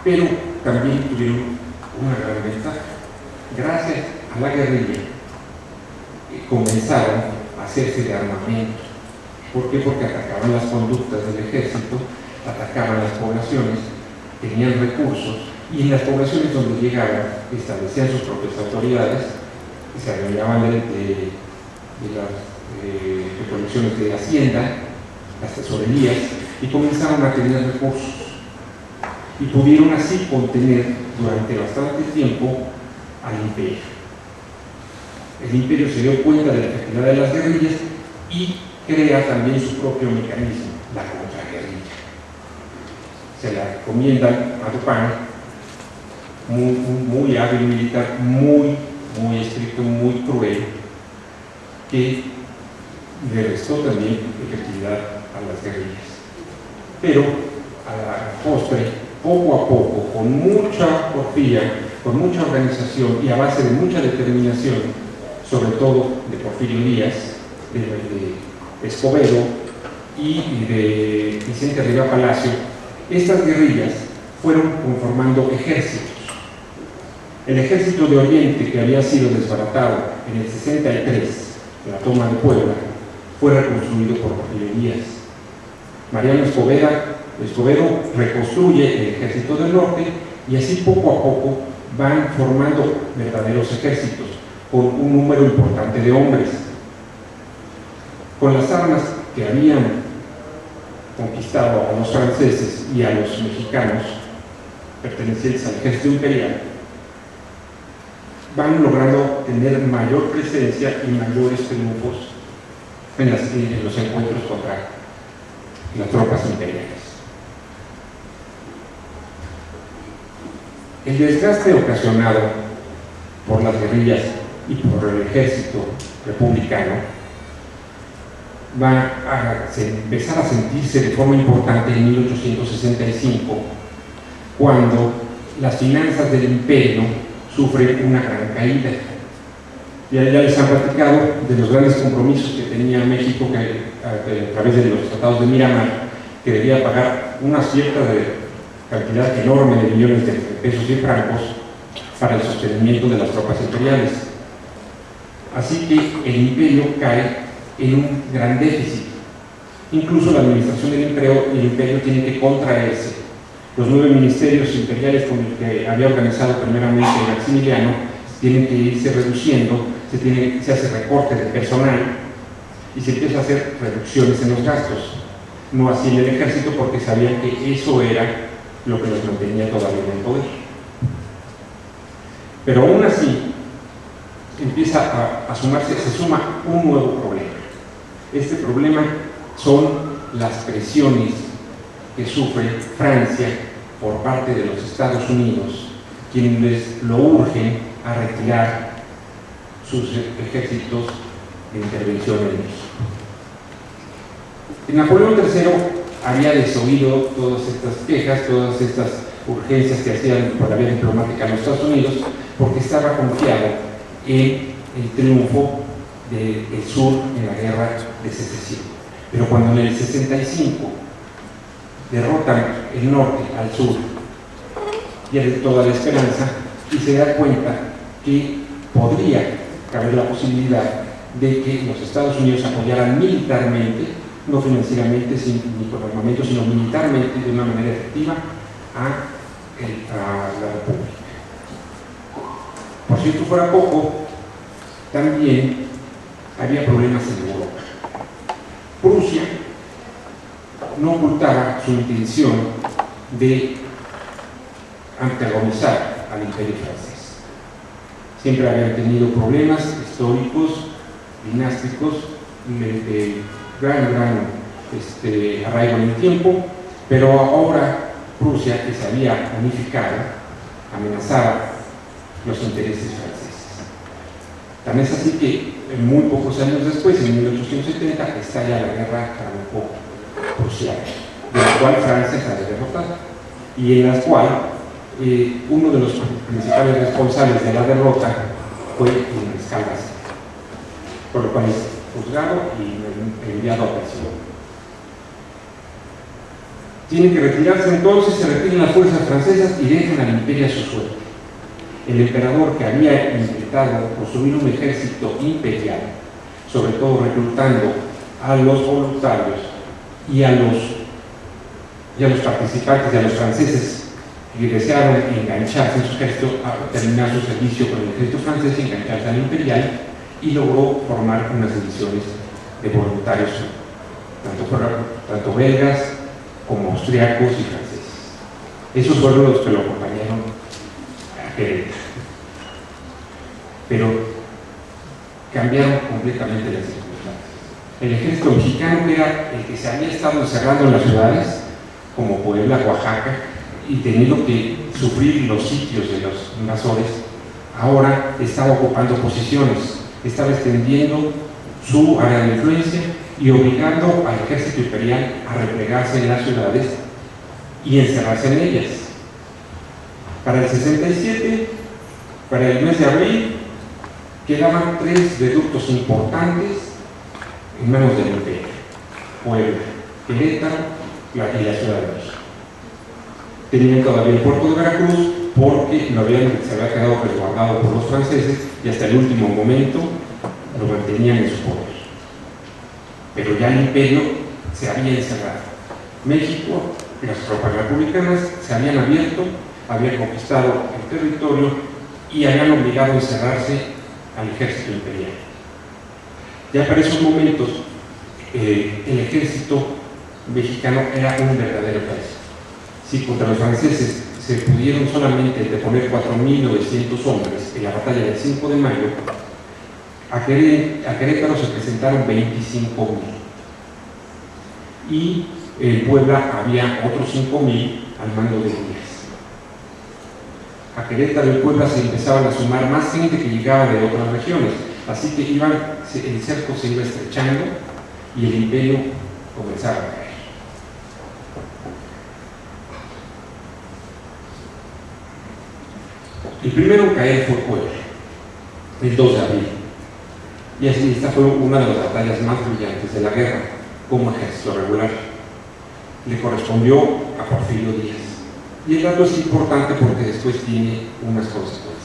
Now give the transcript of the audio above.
pero también tuvieron una gran ventaja. Gracias a la guerrilla comenzaron a hacerse de armamento. ¿Por qué? Porque atacaban las conductas del ejército, atacaban las poblaciones, tenían recursos, y en las poblaciones donde llegaban establecían sus propias autoridades, y se adueñaban de las recolecciones de hacienda, las tesorerías, y comenzaron a tener recursos. Y pudieron así contener durante bastante tiempo al imperio. El imperio se dio cuenta de la efectividad de las guerrillas y crea también su propio mecanismo, la contraguerrilla. Se la recomiendan a Dupin, muy hábil militar, muy estricto, muy cruel, que le restó también efectividad a las guerrillas. Pero a la postre, poco a poco, con mucha porfía, con mucha organización y a base de mucha determinación, sobre todo de Porfirio Díaz, de Escobedo y de Vicente Riva Palacio, estas guerrillas fueron conformando ejércitos. El ejército de Oriente, que había sido desbaratado en el 63, en la toma de Puebla, fue reconstruido por Porfirio Díaz. Mariano Escobedo reconstruye el ejército del norte y así poco a poco van formando verdaderos ejércitos con un número importante de hombres. Con las armas que habían conquistado a los franceses y a los mexicanos pertenecientes al ejército imperial, van logrando tener mayor presencia y mayores triunfos en los encuentros contra las tropas imperiales. El desgaste ocasionado por las guerrillas y por el ejército republicano va a empezar a sentirse de forma importante en 1865, cuando las finanzas del imperio sufren una gran caída. Ya les han platicado de los grandes compromisos que tenía México a través de los tratados de Miramar, que debía pagar una cierta cantidad enorme de millones de pesos y francos para el sostenimiento de las tropas imperiales. Así que el imperio cae en un gran déficit. Incluso la administración del imperio tiene que contraerse. Los 9 ministerios imperiales con los que había organizado primeramente Maximiliano tienen que irse reduciendo, se hace recorte de personal y se empieza a hacer reducciones en los gastos. No así en el ejército, porque sabían que eso era lo que los mantenía todavía en el poder. Pero aún así empieza a sumarse, se suma un nuevo problema. Este problema son las presiones que sufre Francia por parte de los Estados Unidos, quienes lo urgen a retirar sus ejércitos de intervención en México. Napoleón III había desoído todas estas quejas, todas estas urgencias que hacían por la vía diplomática a los Estados Unidos, porque estaba confiado en el triunfo del sur en la guerra de secesión. Pero cuando en el 65 derrotan el norte al sur, pierde toda la esperanza y se da cuenta que podría caber la posibilidad de que los Estados Unidos apoyaran militarmente, no financieramente ni con armamento, sino militarmente de una manera efectiva a la República. Por si esto fuera poco, también había problemas en Europa. Prusia no ocultaba su intención de antagonizar al imperio francés. Siempre habían tenido problemas históricos, dinásticos, de gran arraigo en el tiempo, pero ahora Prusia, que se había unificado, amenazaba los intereses franceses. Tan es así que muy pocos años después, en 1870, estalla la guerra franco-prusiana, de la cual Francia sale derrotada y en la cual uno de los principales responsables de la derrota fue el mariscal Lacy, por lo cual es juzgado y enviado a prisión. Tienen que retirarse entonces, se retiran las fuerzas francesas y dejan al imperio a su suerte. El emperador, que había intentado construir un ejército imperial, sobre todo reclutando a los voluntarios y a los participantes, y a los franceses que desearon engancharse en su ejército, a terminar su servicio con el ejército francés y engancharse al imperial, y logró formar unas divisiones de voluntarios, tanto belgas como austriacos y franceses. Esos fueron los que lo acompañaron a Querétaro. Pero cambiaron completamente las circunstancias. El ejército mexicano, que era el que se había estado encerrando en las ciudades, como Puebla, Oaxaca, y teniendo que sufrir los sitios de los invasores, ahora estaba ocupando posiciones, estaba extendiendo su área de influencia y obligando al ejército imperial a replegarse en las ciudades y encerrarse en ellas. Para el 67, para el mes de abril, quedaban 3 reductos importantes en manos del imperio: Puebla, Querétaro y la Ciudad de México. Tenían todavía el puerto de Veracruz, porque se había quedado resguardado por los franceses y hasta el último momento lo mantenían en su poder. Pero ya el imperio se había encerrado. México, las tropas republicanas se habían abierto, habían conquistado el territorio y habían obligado a encerrarse al ejército imperial. Ya para esos momentos, el ejército mexicano era un verdadero ejército. Si contra los franceses se pudieron solamente deponer 4.900 hombres en la batalla del 5 de mayo, a Querétaro se presentaron 25.000. Y en Puebla había otros 5.000 al mando de Díaz. A Querétaro y Puebla se empezaban a sumar más gente que llegaba de otras regiones, así que el cerco se iba estrechando y el imperio comenzaba a caer. El primero en caer fue Puebla, el 2 de abril. Y así, esta fue una de las batallas más brillantes de la guerra como ejército regular. Le correspondió a Porfirio Díaz. Y el dato es importante porque después tiene unas consecuencias.